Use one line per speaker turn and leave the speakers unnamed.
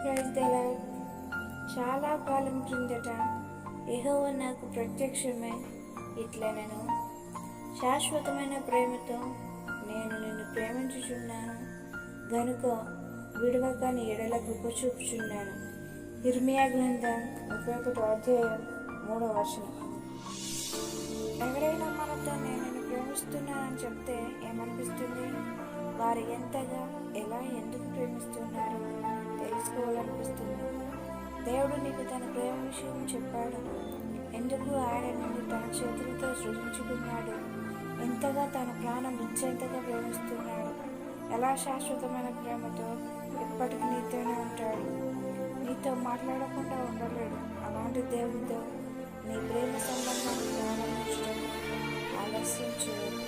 Praise the lord. చాలా కాలం క్రిందట యెహోవా నాకు ప్రత్యక్షమై ఇట్లనెను, శాశ్వతమైన ప్రేమతో నేను నిన్ను ప్రేమించుచున్నాను గనుక విడవక నీ ఎడల కృప చూపుచున్నాను. ఇర్మియా గ్రంథం 31వ అధ్యాయం 3వ వచనం. ఎవరైనా మనతో నేను నిన్ను ప్రేమిస్తున్నానని చెప్తే ఏమనిపిస్తుంది? వారు ఎంతగా, ఎలా, ఎందుకు ప్రేమిస్తున్నారు తెలుసుకోవాలనిపిస్తుంది. దేవుడు నీకు తన ప్రేమ విషయం చెప్పాడు. ఎందుకు ఆయన నిన్ను తన చేతులతో సృజించుకున్నాడు, ఎంతగా తన ప్రాణం ఇచ్చేంతగా ప్రేమిస్తున్నాడు, ఎలా శాశ్వతమైన ప్రేమతో ఎప్పటికీ నీతోనే ఉంటాడు. నీతో మాట్లాడకుండా ఉండలేడు. అలాంటి దేవుడితో నీ ప్రేమ సంబంధాన్ని ప్రారంభించడం ఆలస్యం చేయదు.